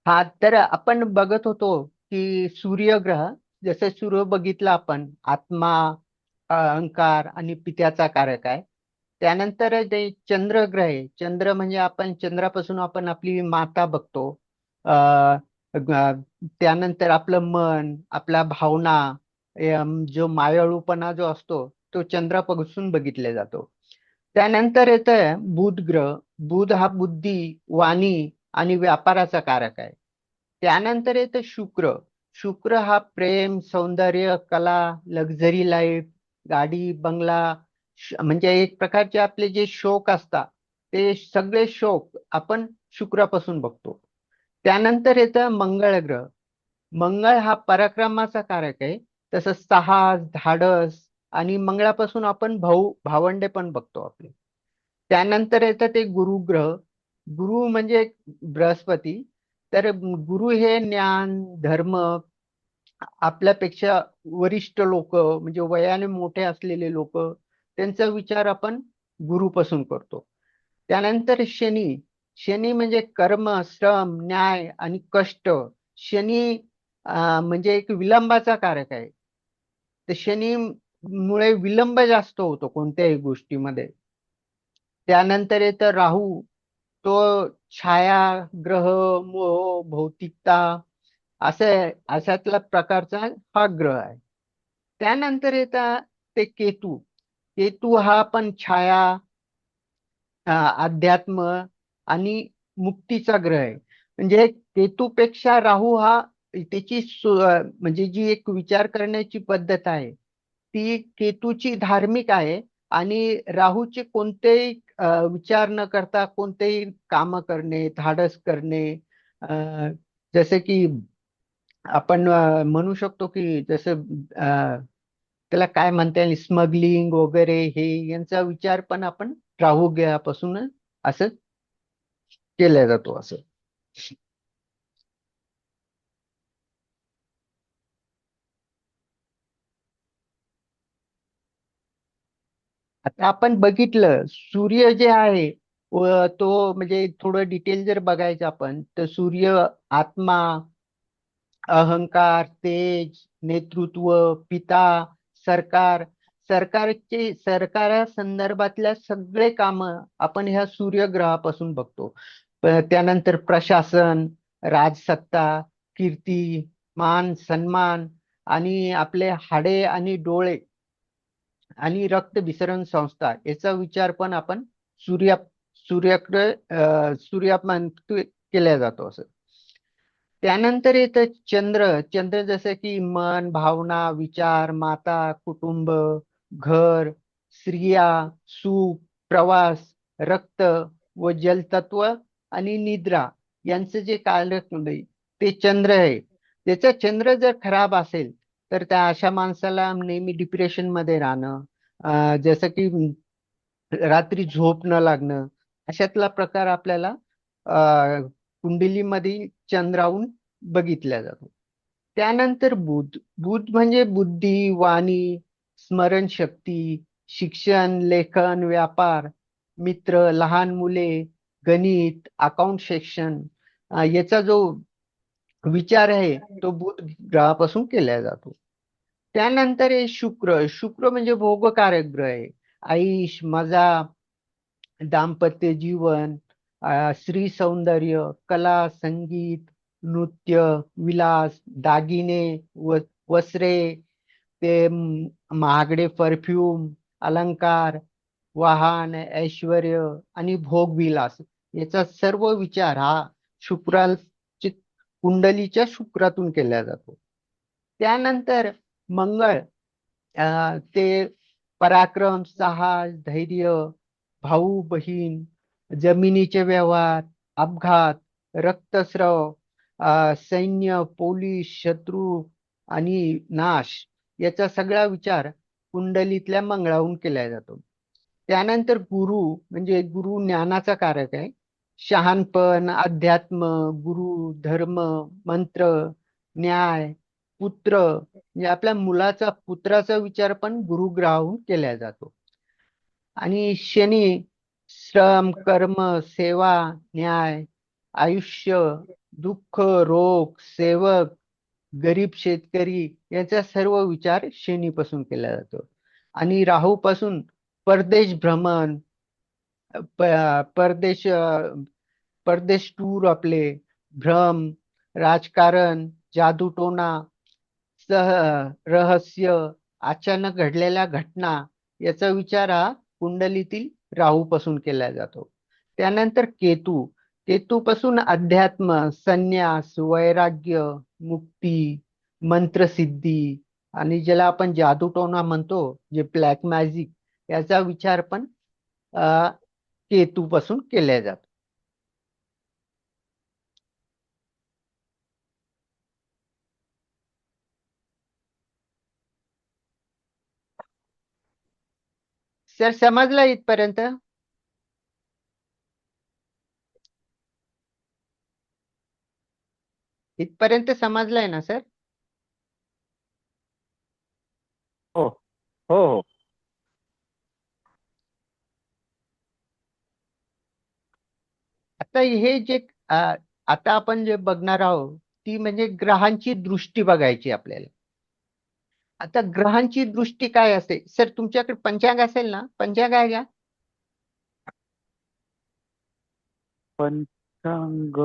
हा, तर आपण बघत होतो की सूर्यग्रह, जसे सूर्य बघितला आपण, आत्मा, अहंकार आणि पित्याचा कारक आहे. त्यानंतर ते चंद्रग्रह आहे. चंद्र म्हणजे आपण चंद्रापासून आपण आपली माता बघतो. त्यानंतर आपलं मन, आपल्या भावना, जो मायाळूपणा जो असतो तो चंद्रापासून बघितला जातो. त्यानंतर येतं बुध ग्रह. बुध हा बुद्धी, वाणी आणि व्यापाराचा कारक आहे. त्यानंतर येतं शुक्र. शुक्र हा प्रेम, सौंदर्य, कला, लक्झरी लाईफ, गाडी, बंगला, म्हणजे एक प्रकारचे आपले जे शौक असतात ते सगळे शौक आपण शुक्रापासून बघतो. त्यानंतर येतं मंगळ ग्रह. मंगळ हा पराक्रमाचा कारक आहे. तसं साहस, धाडस आणि मंगळापासून आपण भावंडे पण बघतो आपले. त्यानंतर येतं ते गुरुग्रह. गुरु म्हणजे बृहस्पती. तर गुरु हे ज्ञान, धर्म, आपल्यापेक्षा वरिष्ठ लोक, म्हणजे वयाने मोठे असलेले लोक, त्यांचा विचार आपण गुरुपासून करतो. त्यानंतर शनी. शनी म्हणजे कर्म, श्रम, न्याय आणि कष्ट. शनी म्हणजे एक विलंबाचा कारक आहे. तर शनी मुळे विलंब जास्त होतो कोणत्याही गोष्टीमध्ये. त्यानंतर येतं राहू. तो छाया, ग्रह, मोह, भौतिकता, असं अशातला प्रकारचा हा ग्रह आहे. त्यानंतर येतात ते केतू. केतू हा पण छाया, अध्यात्म आणि मुक्तीचा ग्रह आहे. म्हणजे केतूपेक्षा राहू हा त्याची म्हणजे जी एक विचार करण्याची पद्धत आहे ती केतूची धार्मिक आहे. आणि राहूचे कोणतेही विचार न करता कोणतेही काम करणे, धाडस करणे, अ, जसे की आपण म्हणू शकतो की जसं त्याला काय म्हणता येईल, स्मगलिंग वगैरे, हे यांचा विचार पण आपण राहू ग्रहापासून असं केला जातो असं. आता आपण बघितलं सूर्य जे आहे, तो म्हणजे थोडं डिटेल जर बघायचं आपण, तर सूर्य आत्मा, अहंकार, तेज, नेतृत्व, पिता, सरकार, सरकारा संदर्भातल्या सगळे काम आपण ह्या सूर्यग्रहापासून बघतो. त्यानंतर प्रशासन, राजसत्ता, कीर्ती, मान, सन्मान आणि आपले हाडे आणि डोळे आणि रक्त विसरण संस्था याचा विचार पण आपण सूर्या सूर्याकडे सूर्यामान केला जातो असं. त्यानंतर येतं चंद्र. चंद्र जसं की मन, भावना, विचार, माता, कुटुंब, घर, स्त्रिया, सुख, प्रवास, रक्त व जलतत्व आणि निद्रा यांचं जे कार्यक्रम आहे ते चंद्र आहे. त्याचा चंद्र जर खराब असेल तर त्या अशा माणसाला नेहमी डिप्रेशन मध्ये राहणं, जसं की रात्री झोप न लागणं, अशातला प्रकार आपल्याला कुंडलीमध्ये चंद्राहून बघितला जातो. त्यानंतर बुध. बुध म्हणजे बुद्धी, वाणी, स्मरणशक्ती, शिक्षण, लेखन, व्यापार, मित्र, लहान मुले, गणित, अकाउंट सेक्शन, याचा जो विचार आहे तो बुध ग्रहापासून केला जातो. त्यानंतर आहे शुक्र. शुक्र म्हणजे भोगकारक ग्रह आहे. आयुष, मजा, दाम्पत्य जीवन, स्त्री सौंदर्य, कला, संगीत, नृत्य, विलास, दागिने, वस्त्रे, ते महागडे परफ्यूम, अलंकार, वाहन, ऐश्वर्य आणि भोगविलास, याचा सर्व विचार हा शुक्राची कुंडलीच्या शुक्रातून केला जातो. त्यानंतर मंगळ. ते पराक्रम, साहस, धैर्य, भाऊ बहीण, जमिनीचे व्यवहार, अपघात, रक्तस्राव, सैन्य, पोलीस, शत्रू आणि नाश, याचा सगळा विचार कुंडलीतल्या मंगळाहून केला जातो. त्यानंतर गुरु. म्हणजे गुरु ज्ञानाचा कारक आहे. शहाणपण, अध्यात्म, गुरु, धर्म, मंत्र, न्याय, पुत्र, म्हणजे आपल्या मुलाचा, पुत्राचा विचार पण गुरुग्रहाहून केला जातो. आणि शनी, श्रम, कर्म, सेवा, न्याय, आयुष्य, दुःख, रोग, सेवक, गरीब शेतकरी याचा सर्व विचार शनीपासून केला जातो. आणि राहूपासून परदेश भ्रमण, परदेश परदेश टूर आपले, भ्रम, राजकारण, जादूटोणा, सह रहस्य, अचानक घडलेल्या घटना याचा विचार हा कुंडलीतील राहूपासून केला जातो. त्यानंतर केतू, केतूपासून अध्यात्म, संन्यास, वैराग्य, मुक्ती, मंत्रसिद्धी आणि ज्याला आपण जादूटोणा म्हणतो, जे ब्लॅक मॅजिक, याचा विचार पण अ, केतूपासून केला जातो. सर, समजलं इथपर्यंत? इथपर्यंत समजलंय ना सर? हो हो हो. आता हे जे आता आपण जे बघणार आहोत, ती म्हणजे ग्रहांची दृष्टी बघायची आपल्याला. आता ग्रहांची दृष्टी काय असते सर? तुमच्याकडे पंचांग असेल ना? पंचांग आहे का? पंचांग,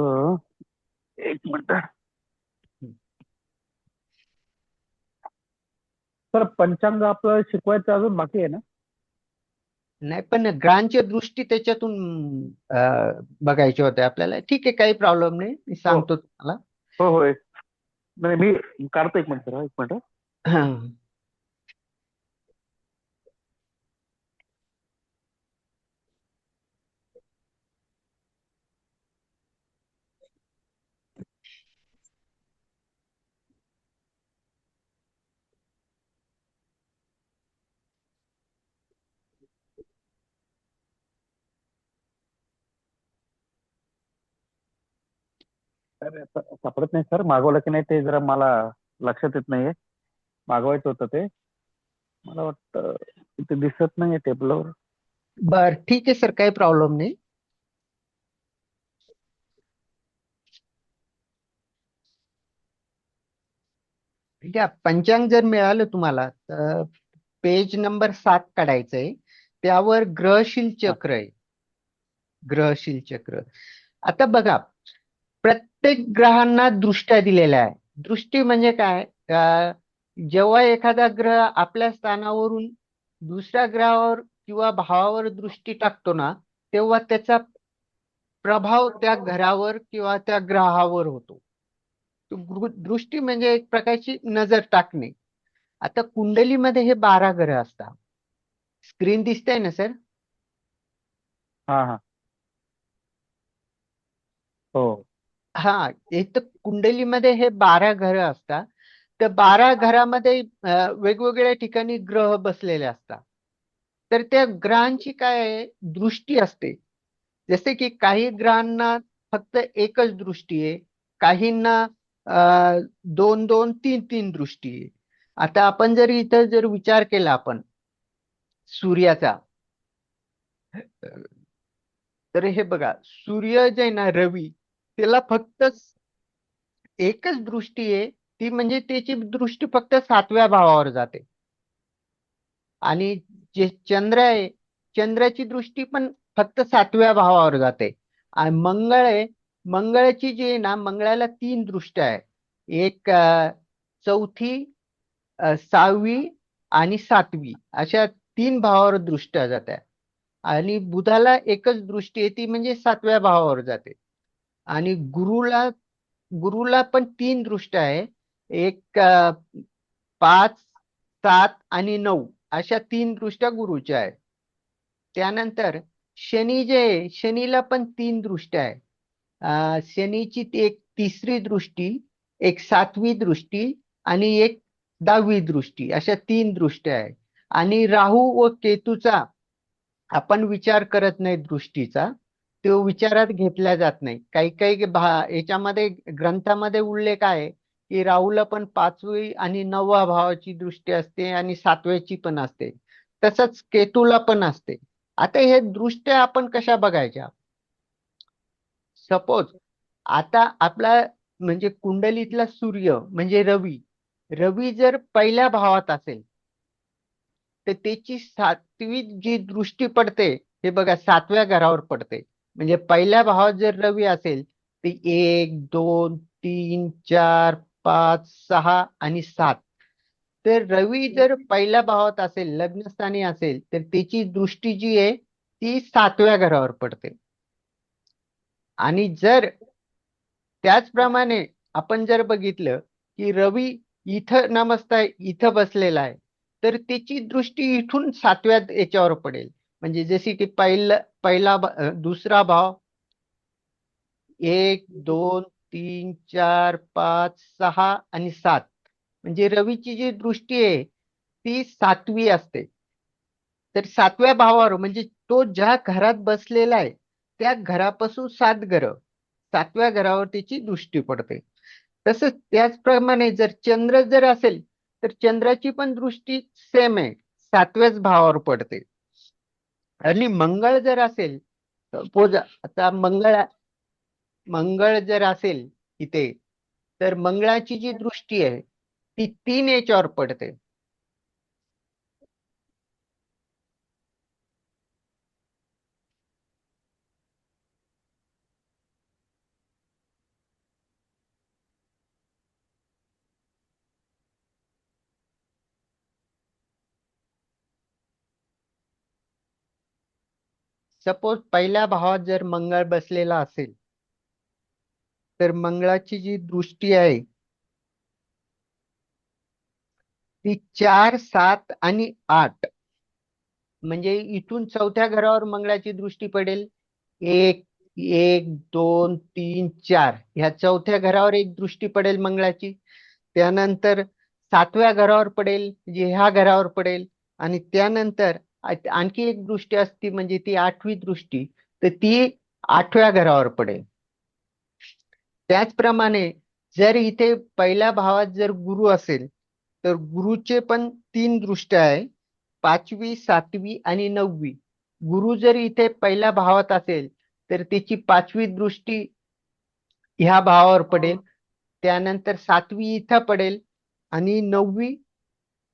एक मिनिट. सर, पंचांग आपलं शिकवायचं अजून बाकी आहे ना? नाही, पण ग्रहांची दृष्टी त्याच्यातून बघायची होते आपल्याला. ठीक आहे, काही प्रॉब्लेम नाही, मी हो सांगतो तुम्हाला. हो हो. नाही, मी काढतो एक मिनिट सर, एक मिनिट. सर, सापडत नाही सर, मागवलं की नाही ते जरा मला लक्षात येत नाहीये. मागवायचं होतं ते, मला वाटतं ते दिसत नाहीये टेबलवर. बर, ठीक आहे सर, काही प्रॉब्लेम नाही. ठीक आहे, पंचांग जर मिळालं तुम्हाला तर पेज नंबर 7 काढायचंय. त्यावर ग्रहशील हा चक्र आहे. ग्रहशील चक्र. आता बघा, प्रत्येक ग्रहांना दृष्ट्या दिलेल्या आहे. दृष्टी म्हणजे काय? जेव्हा एखादा ग्रह आपल्या स्थानावरून दुसऱ्या ग्रहावर किंवा भावावर दृष्टी टाकतो ना, तेव्हा त्याचा प्रभाव त्या घरावर किंवा त्या ग्रहावर होतो. तो दृष्टी म्हणजे एक प्रकारची नजर टाकणे. आता कुंडलीमध्ये हे 12 ग्रह असतात. स्क्रीन दिसतंय ना सर? हा हा. हो. हा, एक तर कुंडलीमध्ये हे 12 घरं असतात. त्या 12 घरामध्ये वेगवेगळ्या ठिकाणी ग्रह बसलेले असतात. तर त्या ग्रहांची काय आहे, दृष्टी असते. जसे की काही ग्रहांना फक्त एकच दृष्टी आहे, काहींना दोन दोन तीन तीन दृष्टी आहे. आता आपण जर इथं जर विचार केला आपण सूर्याचा, तर हे बघा, सूर्य जे आहे ना, रवी, त्याला फक्त एकच दृष्टी आहे. ती म्हणजे त्याची दृष्टी फक्त 7व्या भावावर जाते. आणि जे चंद्र आहे, चंद्राची दृष्टी पण फक्त 7व्या भावावर जाते. आणि मंगळ आहे, मंगळाची जी आहे ना, मंगळाला 3 दृष्ट्या आहे. एक चौथी, 6वी आणि 7वी, अशा 3 भावावर दृष्ट्या जात्या. आणि बुधाला एकच दृष्टी आहे, ती म्हणजे 7व्या भावावर जाते. आणि गुरुला पण 3 दृष्ट्या आहे. एक 5, 7 आणि 9, अशा 3 दृष्ट्या गुरुच्या आहेत. त्यानंतर शनी जे आहे, शनीला पण 3 दृष्ट्या आहे. शनीची ती एक तिसरी दृष्टी, एक 7वी दृष्टी आणि एक 10वी दृष्टी, अशा 3 दृष्ट्या आहे. आणि राहू व केतूचा आपण विचार करत नाही दृष्टीचा, तो विचारात घेतला जात नाही. काही काही याच्यामध्ये ग्रंथामध्ये उल्लेख आहे की राहूला पण 5वी आणि 9व्या भावाची दृष्टी असते आणि 7व्याची पण असते. तसंच केतूला पण असते. आता हे दृष्ट्या आपण कशा बघायच्या? सपोज आता आपला म्हणजे कुंडलीतला सूर्य म्हणजे रवी, रवी जर पहिल्या भावात असेल तर त्याची सातवी जी दृष्टी पडते, हे बघा 7व्या घरावर पडते. म्हणजे पहिल्या भावात जर रवी असेल तर 1, 2, 3, 4, 5, 6 आणि 7. तर रवी जर पहिल्या भावात असेल, लग्नस्थानी असेल, तर त्याची दृष्टी जी आहे ती 7व्या घरावर पडते. आणि जर त्याचप्रमाणे आपण जर बघितलं की रवी इथं नमस्ता इथं बसलेला आहे, तर त्याची दृष्टी इथून 7व्या याच्यावर पडेल. म्हणजे जशी की दुसरा भाव 1, 2, 3, 4, 5, 6 आणि 7. म्हणजे रवीची जी दृष्टी आहे ती 7वी असते. तर 7व्या भावावर म्हणजे तो ज्या घरात बसलेला आहे त्या घरापासून 7 घरं, 7व्या घरावर त्याची दृष्टी पडते. तसंच त्याचप्रमाणे जर चंद्र जर असेल तर चंद्राची पण दृष्टी सेम आहे, 7व्याच भावावर पडते. आणि मंगळ जर असेल, सपोज आता मंगळ जर असेल इथे, तर मंगळाची जी दृष्टी आहे ती 3 याच्यावर पडते. सपोज पहिल्या भावात जर मंगळ बसलेला असेल तर मंगळाची जी दृष्टी आहे ती 4, 7 आणि 8. म्हणजे इथून 4थ्या घरावर मंगळाची दृष्टी पडेल. एक 1, 2, 3, 4 ह्या 4थ्या घरावर एक दृष्टी पडेल मंगळाची. त्यानंतर 7व्या घरावर पडेल, म्हणजे ह्या घरावर पडेल. आणि त्यानंतर आणखी एक दृष्टी असती म्हणजे ती 8वी दृष्टी, तर ती 8व्या घरावर पडेल. त्याचप्रमाणे जर इथे पहिल्या भावात जर गुरु असेल तर गुरुचे पण 3 दृष्ट्या आहे, 5वी, 7वी आणि 9वी. गुरु जर इथे पहिल्या भावात असेल तर त्याची 5वी दृष्टी ह्या भावावर पडेल. त्यानंतर 7वी इथं पडेल आणि 9वी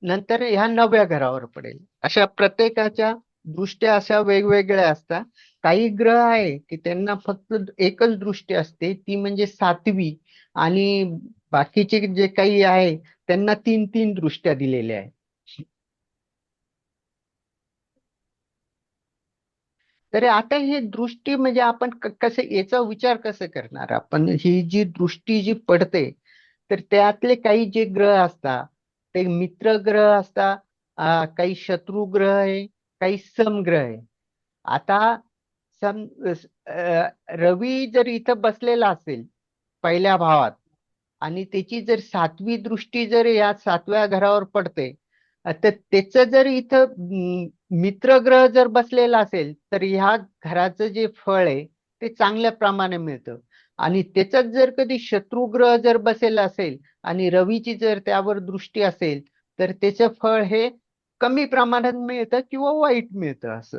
नंतर ह्या 9व्या घरावर पडेल. अशा प्रत्येकाच्या दृष्ट्या अशा वेगवेगळ्या असतात. काही ग्रह आहे की त्यांना फक्त एकच दृष्टी असते, ती म्हणजे 7वी. आणि बाकीचे जे काही आहे त्यांना 3 3 दृष्ट्या दिलेल्या आहे. तर आता ही दृष्टी म्हणजे आपण कसं याचा विचार कसं करणार आपण, ही जी दृष्टी जी पडते तर त्यातले काही जे ग्रह असतात ते मित्र ग्रह असतात, काही शत्रू ग्रह आहे, काही समग्रह आहे. आता सम रवी जर इथं बसलेला असेल पहिल्या भावात आणि त्याची जर 7वी दृष्टी जर या 7व्या घरावर पडते, तर त्याचं जर इथं मित्र ग्रह जर बसलेला असेल तर ह्या घराचं जे फळ आहे ते चांगल्या प्रमाणे मिळतं. आणि त्याच्यात जर कधी शत्रू ग्रह जर बसेल असेल आणि रवीची जर त्यावर दृष्टी असेल तर त्याचं फळ हे कमी प्रमाणात मिळतं किंवा वाईट मिळतं असं.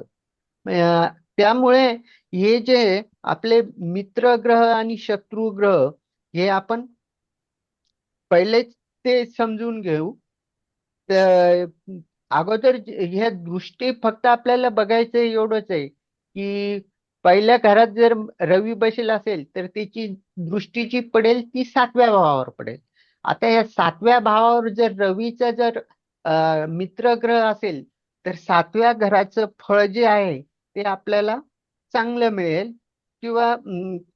त्यामुळे हे जे आपले मित्र ग्रह आणि शत्रू ग्रह हे आपण पहिलेच ते समजून घेऊ. तर अगोदर ह्या दृष्टी फक्त आपल्याला बघायचं एवढंच आहे की पहिल्या घरात जर रवी बसेल असेल तर त्याची दृष्टी जी पडेल ती 7व्या भावावर पडेल. आता या 7व्या भावावर जर रवीचा जर मित्र ग्रह असेल तर 7व्या घराचं फळ जे आहे ते आपल्याला चांगलं मिळेल किंवा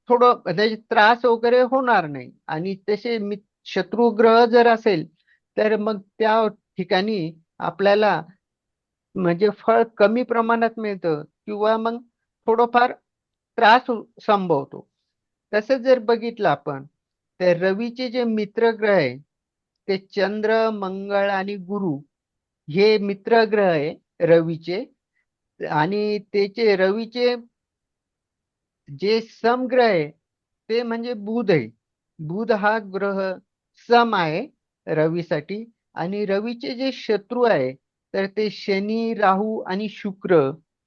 थोडं म्हणजे त्रास वगैरे होणार नाही. आणि तसे शत्रू ग्रह जर असेल तर मग त्या ठिकाणी आपल्याला म्हणजे फळ कमी प्रमाणात मिळतं किंवा मग थोडंफार त्रास संभवतो. तसं जर बघितलं आपण तर रवीचे जे मित्र ग्रह आहे ते चंद्र, मंगळ आणि गुरु हे मित्र ग्रह आहे रवीचे. आणि त्याचे रवीचे जे समग्रह आहे ते म्हणजे बुध आहे. बुध हा ग्रह सम आहे रवीसाठी. आणि रवीचे जे शत्रू आहे तर ते शनी, राहू आणि शुक्र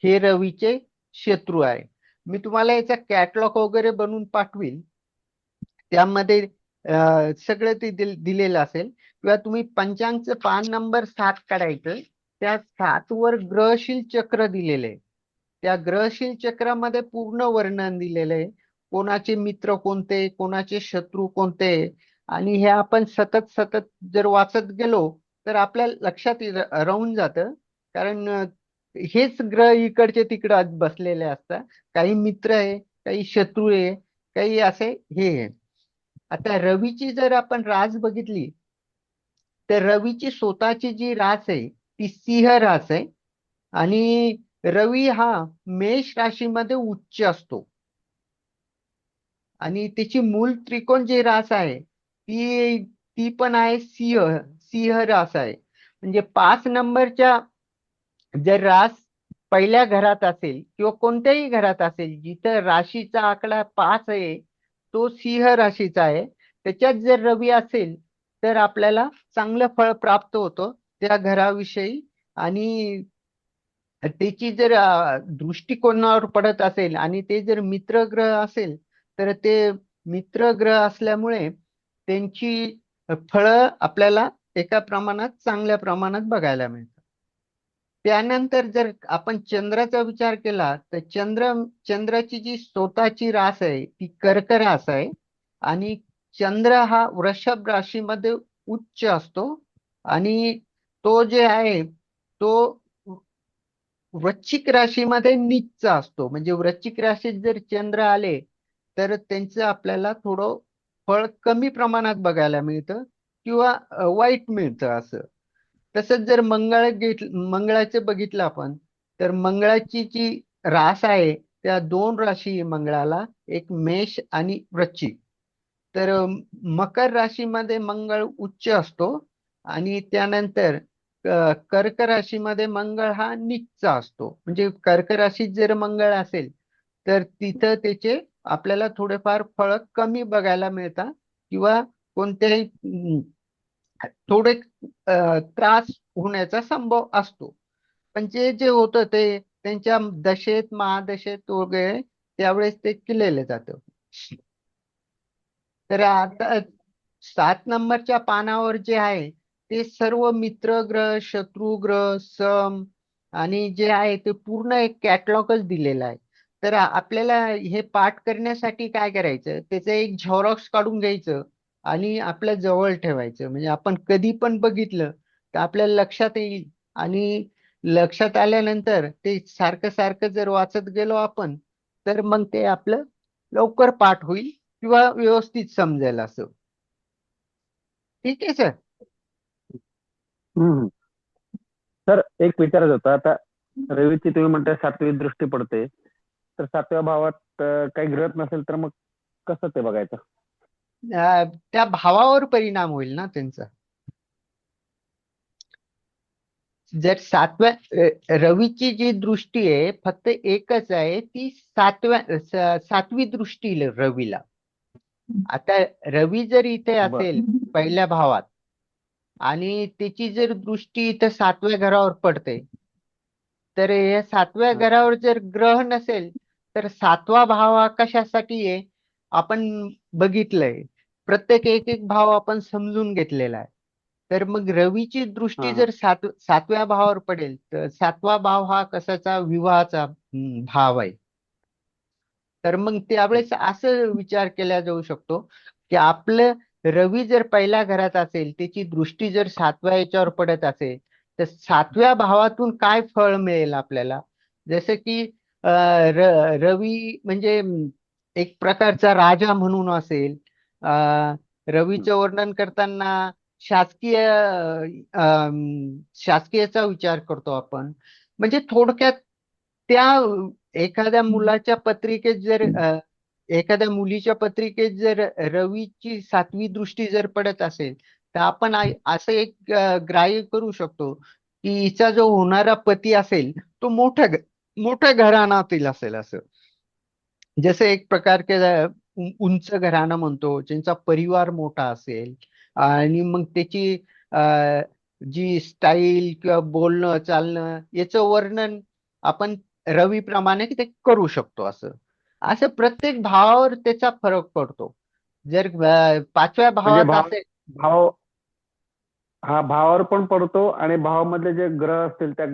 हे रवीचे शत्रू आहे. मी तुम्हाला याचा कॅटलॉग वगैरे बनवून पाठवील. त्यामध्ये सगळं ते दिलेलं असेल. किंवा तुम्ही पंचांगचं पान नंबर 7 काढायचं. त्या 7 वर ग्रहशील चक्र दिलेले आहे. त्या ग्रहशील चक्रामध्ये पूर्ण वर्णन दिलेलं आहे. कोणाचे मित्र कोणते, कोणाचे शत्रू कोणते. आणि हे आपण सतत सतत जर वाचत गेलो तर आपल्या लक्षात राहून जातं. कारण हेच ग्रह इकडचे तिकडं बसलेले असतात. काही मित्र आहे, काही शत्रू आहे, काही असे हे आहे. आता रवीची जर आपण रास बघितली तर रवीची स्वतःची जी रास आहे ती सिंह रास आहे. आणि रवी हा मेष राशीमध्ये उच्च असतो. आणि त्याची मूल त्रिकोण जी रास आहे ती ती पण आहे सिंह सिंह रास आहे. म्हणजे 5 नंबरच्या जर रास पहिल्या घरात असेल किंवा कोणत्याही घरात असेल जिथं राशीचा आकडा 5 आहे तो सिंह राशीचा आहे. त्याच्यात जर रवी असेल तर आपल्याला चांगलं फळ प्राप्त होतं त्या घराविषयी. आणि त्याची जर दृष्टी कोणावर पडत असेल आणि ते जर मित्र ग्रह असेल तर ते मित्र ग्रह असल्यामुळे त्यांची फळं आपल्याला एका प्रमाणात चांगल्या प्रमाणात बघायला मिळतात. त्यानंतर जर आपण चंद्राचा विचार केला तर चंद्राची जी स्वतःची रास आहे ती कर्क रास आहे. आणि चंद्र हा वृषभ राशीमध्ये उच्च असतो. आणि तो जे आहे तो वृश्चिक राशीमध्ये नीच असतो. म्हणजे वृश्चिक राशीत जर चंद्र आले तर त्यांचं आपल्याला थोडं फळ कमी प्रमाणात बघायला मिळतं किंवा वाईट मिळतं असं. तसंच जर मंगळाचं बघितलं आपण तर मंगळाची जी रास आहे त्या 2 राशी आहे मंगळाला, एक मेष आणि वृश्चिक. तर मकर राशीमध्ये मंगळ उच्च असतो. आणि त्यानंतर कर्क राशीमध्ये मंगळ हा नीचचा असतो. म्हणजे कर्क राशीत जर मंगळ असेल तर तिथं त्याचे आपल्याला थोडेफार फळ कमी बघायला मिळतात किंवा कोणत्याही थोडे त्रास होण्याचा संभव असतो. पण जे जे होतं ते त्यांच्या दशेत महादशेत वगैरे त्यावेळेस ते केलेलं जातं. तर आता 7 नंबरच्या पानावर जे आहे ते सर्व मित्र ग्रह, शत्रू ग्रह, सम आणि जे आहे ते पूर्ण एक कॅटलॉगच दिलेला आहे. तर आपल्याला हे पाठ करण्यासाठी काय करायचं, त्याचं एक झेरॉक्स काढून घ्यायचं आणि आपल्या जवळ ठेवायचं. म्हणजे आपण कधी पण बघितलं तर आपल्याला लक्षात येईल. आणि लक्षात आल्यानंतर ते सारखं सारखं जर वाचत गेलो आपण तर मग ते आपलं लवकर पाठ होईल किंवा व्यवस्थित समजेल असं. ठीक आहे सर. हम्म. सर एक विचारायचं होतं आता, रवीची तुम्ही म्हणताय 7वी दृष्टी पडते, तर 7व्या भावात काही ग्रह नसेल तर मग कसं ते बघायचं? त्या भावावर परिणाम होईल ना त्यांचा. जर रवीची जी दृष्टी आहे फक्त एकच आहे ती 7वी दृष्टी रवीला. आता रवी जर इथे बर. असेल पहिल्या भावात आणि त्याची जर दृष्टी इथं 7व्या घरावर पडते तर या 7व्या हा. घरावर जर ग्रह नसेल तर 7वा भाव हा कशासाठी आहे आपण बघितलंय. प्रत्येक एक एक भाव आपण समजून घेतलेला आहे. तर मग रवीची दृष्टी हा. जर 7व्या भावावर पडेल तर 7वा भाव हा कशाचा, विवाहाचा भाव आहे. तर मग त्यावेळेस असं विचार केला जाऊ शकतो की आपलं रवी जर पहिल्या घरात असेल त्याची दृष्टी जर 7व्या याच्यावर पडत असेल तर 7व्या भावातून काय फळ मिळेल आपल्याला. जसं की रवी म्हणजे एक प्रकारचा राजा म्हणून असेल. रवीचं वर्णन करताना शासकीय शासकीयचा विचार करतो आपण. म्हणजे थोडक्यात त्या एखाद्या मुलाच्या पत्रिकेत जर एखाद्या मुलीच्या पत्रिकेत जर रवीची 7वी दृष्टी जर पडत असेल तर आपण असं एक ग्राह्य करू शकतो की हिचा जो होणारा पती असेल तो मोठ्या घराण्यातील असेल असं. जसं एक प्रकार के उंच घराणं म्हणतो ज्यांचा परिवार मोठा असेल. आणि मग त्याची अ, जी स्टाईल किंवा बोलणं चालणं याचं वर्णन आपण रवीप्रमाणे ते करू शकतो असं. असं प्रत्येक भावावर त्याचा फरक पडतो. जर पाचव्या म्हणजे भावात असेल. भाव हा भावावर पण पडतो आणि भावामधले जे ग्रह असतील त्या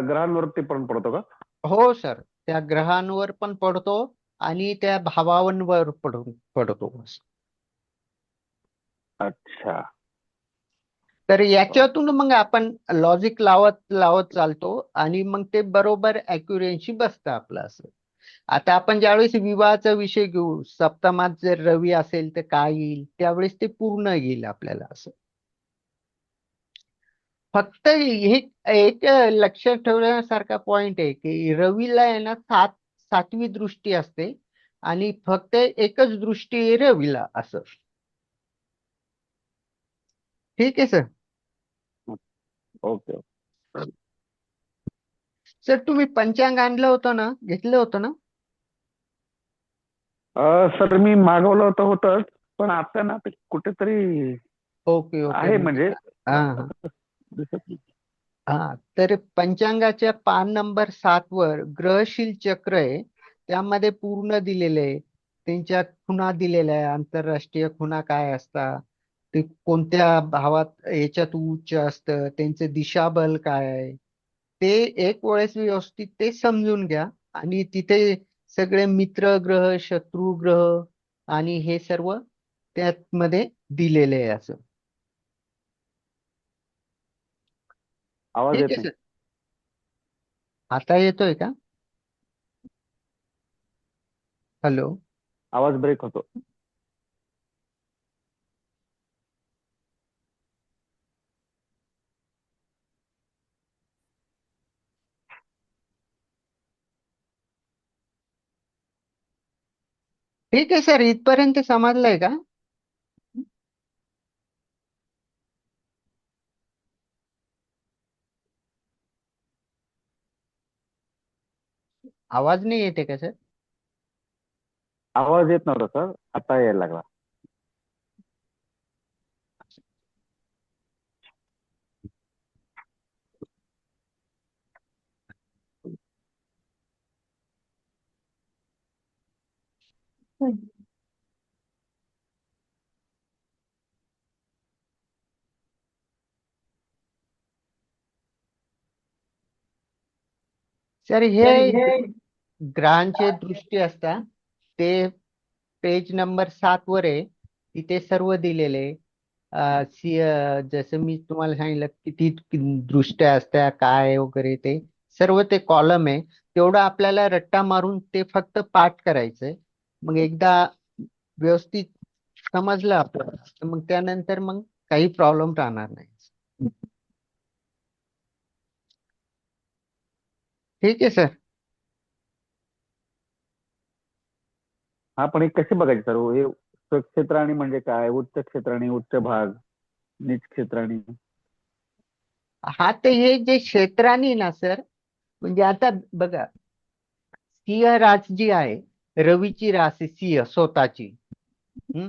ग्रहांवरती पण पडतो का? हो सर, त्या ग्रहांवर पण पडतो आणि त्या भावांवर पडतो. अच्छा. तर याच्यातून मग आपण लॉजिक लावत लावत चालतो आणि मग ते बरोबर अॅक्युरेन्सी बसतं आपलं असं. आता आपण ज्यावेळेस विवाहाचा विषय घेऊ, सप्तमात जर रवी असेल तर काय येईल, त्यावेळेस ते पूर्ण येईल आपल्याला असं. फक्त हे एक लक्षात ठेवण्यासारखा पॉइंट आहे की रवीला आहे ना सातवी दृष्टी असते आणि फक्त एकच दृष्टी आहे रवीला असं. ठीक आहे सर. ओके. सर तुम्ही पंचांग आणलं होतं ना, घेतलं होतं ना? सर मी मागवलं होतं पण आता ना ते कुठेतरी ओके ओके, आहे म्हणजे म्हणजे हा हा. दिसत नाही. हा, तर पंचांगाच्या पान नंबर 7 वर ग्रहशील चक्र आहे. त्यामध्ये पूर्ण दिलेले आहे. त्यांच्या खुणा दिलेल्या आहे, आंतरराष्ट्रीय खुणा काय असतात, ते कोणत्या भावात याच्यात उच्च असतं, त्यांचे दिशाबल काय आहे, ते एक वेळेस व्यवस्थित ते समजून घ्या. आणि तिथे सगळे मित्र ग्रह, शत्रू ग्रह आणि हे सर्व त्यात मध्ये दिलेले आहे असं. आवाज ठीक येत आहे नाही. सर. आता येतोय का? हॅलो. आवाज ब्रेक होतो. ठीक आहे सर, इथपर्यंत समजलंय का? आवाज नाही येते का सर? आवाज येत नव्हता सर, आता यायला लागला. सर तर हे हे ग्रहांचे दृष्टी असतात, ते पेज नंबर 7 वर आहे. तिथे सर्व दिलेले आहे. जसं मी तुम्हाला सांगितलं किती दृष्ट्या असत्या काय वगैरे, ते सर्व ते कॉलम आहे. तेवढं आपल्याला रट्टा मारून ते फक्त पाठ करायचंय. मग एकदा व्यवस्थित समजलं आपल्याला, तर मग त्यानंतर मग काही प्रॉब्लेम राहणार नाही. ठीक आहे सर. हा, पण हे कसे बघायचे सर? हे स्वक्षेत्राणी म्हणजे काय? उच्च क्षेत्राणी, उच्च भाग, नीच क्षेत्राणी. हा, ते हे जे क्षेत्रानी ना सर, म्हणजे आता बघा, सिंह रास जी आहे, रवीची रास आहे सिंह स्वतःची. हं?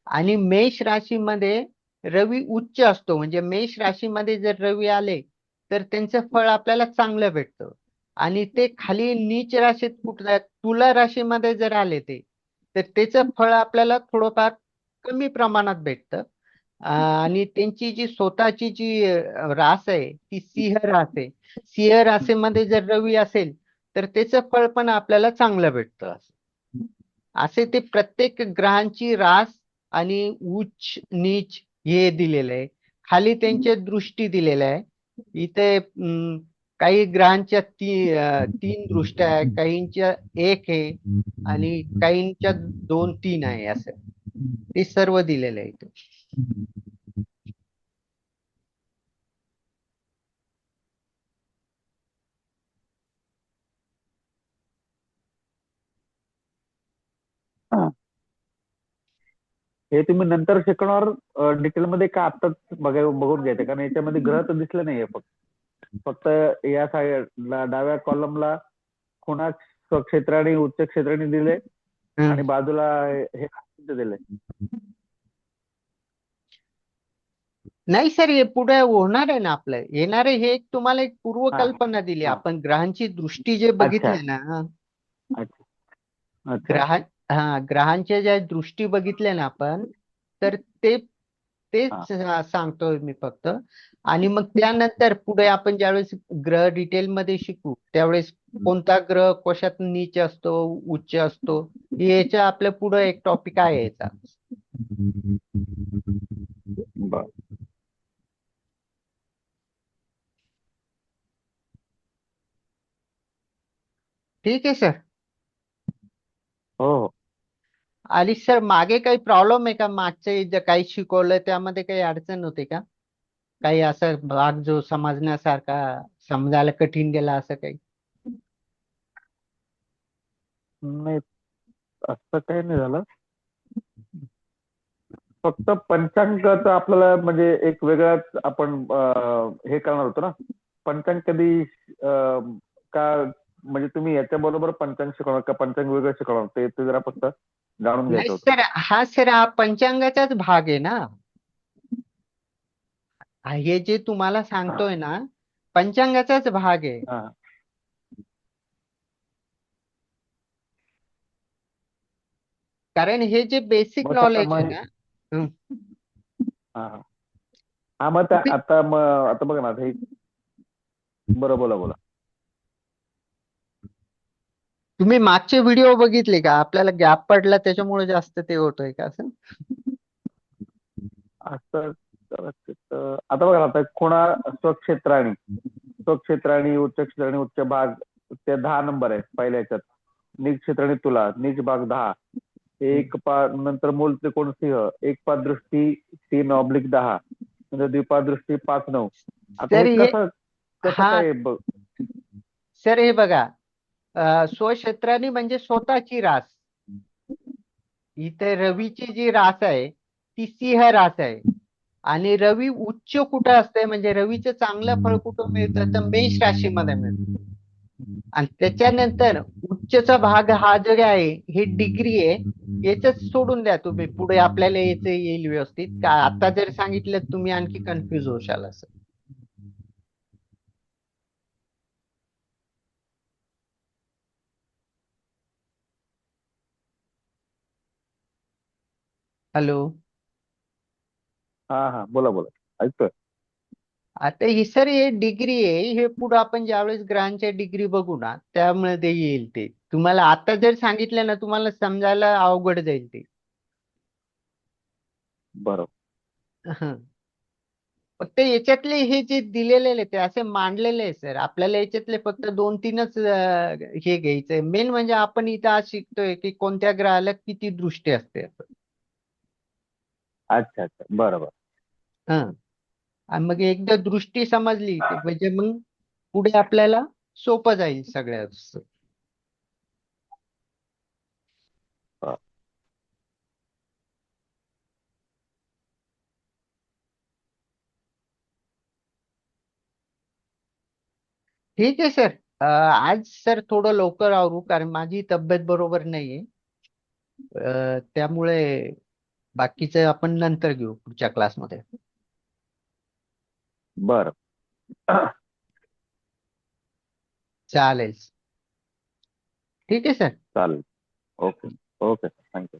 आणि मेष राशीमध्ये रवी उच्च असतो. म्हणजे मेष राशीमध्ये जर रवी आले तर त्यांचं फळ आपल्याला चांगलं भेटतं. आणि ते खाली नीच राशीत कुठल्या तुला राशीमध्ये जर आले ते, तर त्याचं फळ आपल्याला थोडंफार कमी प्रमाणात भेटतं. आणि त्यांची जी स्वतःची जी रास आहे ती सिंह रास आहे. सिंह राशीमध्ये जर रवी असेल तर त्याचं फळ पण आपल्याला चांगलं भेटतं. असे ते प्रत्येक ग्रहांची रास आणि उच्च नीच हे दिलेलं आहे. खाली त्यांच्या दृष्टी दिलेल्या आहे. इथे काही ग्रहांच्या 3 दृष्ट्या आहे, काहींच्या 1 आहे आणि काहींच्या 2-3 आहे असं. ते सर्व दिलेलं आहे इथे. हे तुम्ही नंतर शिकवणार डिटेल मध्ये का आत्ताच बघून घ्यायचं? कारण याच्यामध्ये ग्रह तर दिसले नाहीये. फक्त फक्त या साईडला डाव्या कॉलमला खुणा स्वक्षेत्राणी, उच्च क्षेत्राणी दिले हं. आणि बाजूला हे दिले. नाही सर, हे पुढे होणार आहे ना आपलं येणार आहे. हे एक तुम्हाला एक हा पूर्वकल्पना दिली. हा. आपण ग्रहांची दृष्टी जे अच्छा बघितली ना, अच्छा अच्छा. ग्रह ग्रहांच्या ज्या दृष्टी बघितल्या ना आपण, तर तेच हा. सांगतोय मी फक्त. आणि मग त्यानंतर पुढे आपण ज्यावेळेस ग्रह डिटेलमध्ये शिकू, त्यावेळेस कोणता ग्रह कशात नीच असतो, उच्च असतो, याच्या आपल्या पुढे एक टॉपिक आहे याचा. बर. ठीक आहे सर. हो हो. आणि सर मागे काही प्रॉब्लेम आहे का? मागचे जे काही शिकवलंय त्यामध्ये काही अडचण होते का? काही असं भाग जो समजण्यासारखा, समजायला कठीण गेला असं काही? नाही, असं काही नाही झालं. फक्त पंचांगाचं आपल्याला म्हणजे एक वेगळाच आपण हे करणार होतो ना. पंचांग कधी का म्हणजे तुम्ही याच्या बरोबर पंचांग शिकवणार का पंचांग वेगळं शिकवणार ते जरा फक्त जाणून नाही घ्यायचं होतं. सर, हा पंचांगाचाच भाग आहे ना. हे जे तुम्हाला सांगतोय ना, पंचांगाचाच भाग आहे. हा कारण हे जे बेसिक मग आता नॉलेज आहे मग ना. हं. हा हा हा, मग तुम्ही आता बघा ना हे. बरं, बोला बोला. तुम्ही मागचे व्हिडिओ बघितले का? आपल्याला गॅप पडला त्याच्यामुळे जास्त ते होतोय का असं? असं कदाचित, आता बघा ना, आता खुणा स्वक्षेत्र आणि उच्च क्षेत्र आणि उच्च भाग ते 10 नंबर आहे पहिल्या ह्याच्यात. नीच क्षेत्र आणि तुला नीच भाग 10. हं. नंतर मूल त्रिकोण सिंह एक पाद दृष्टी 3/10. नंतर द्विपाद दृष्टी 5/9. आता हे सर हे कसं कसं हा काय सर हे बघा, स्वक्षेत्रानी म्हणजे स्वतःची रास. इथे रवीची जी रास आहे ती सिंह रास आहे. आणि रवी उच्च कुठं असते, म्हणजे रवीचं चांगलं फळ कुठं मिळतं, तर मेष राशीमध्ये मिळतं. आणि त्याच्यानंतर उच्चचा भाग हा जो आहे, ही डिग्री आहे. याच सोडून द्या तुम्ही, पुढे आपल्याला याच येईल व्यवस्थित. का आता जर सांगितलं तुम्ही आणखी कन्फ्युज होशाल असं. हॅलो. हा हा, बोला बोला, ऐकतोय. आता ही सर हे डिग्री आहे, हे पुढे आपण ज्यावेळेस ग्रहांच्या डिग्री बघू ना त्यामुळे ते येईल. ते तुम्हाला आता जर सांगितलं ना, तुम्हाला समजायला अवघड जाईल ते. बरोबर. हं. फक्त याच्यातले हे जे दिलेले आहे ते असे मांडलेले आहे सर. आपल्याला याच्यातले फक्त 2-3च हे घ्यायचंय. मेन म्हणजे आपण इथं आज शिकतोय की कोणत्या ग्रहाला किती दृष्टी असते असं. अच्छा अच्छा, बरोबर. हं. आणि मग एकदा दृष्टी समजली की म्हणजे मग पुढे आपल्याला सोपं जाईल सगळ्याच. ठीक आहे सर. आज सर थोडं लवकर आवरू, कारण माझी तब्येत बरोबर नाहीये. त्यामुळे बाकीचं आपण नंतर घेऊ पुढच्या क्लासमध्ये. बरं. चालेल. ठीक आहे सर. चालेल. ओके. Okay, thank you.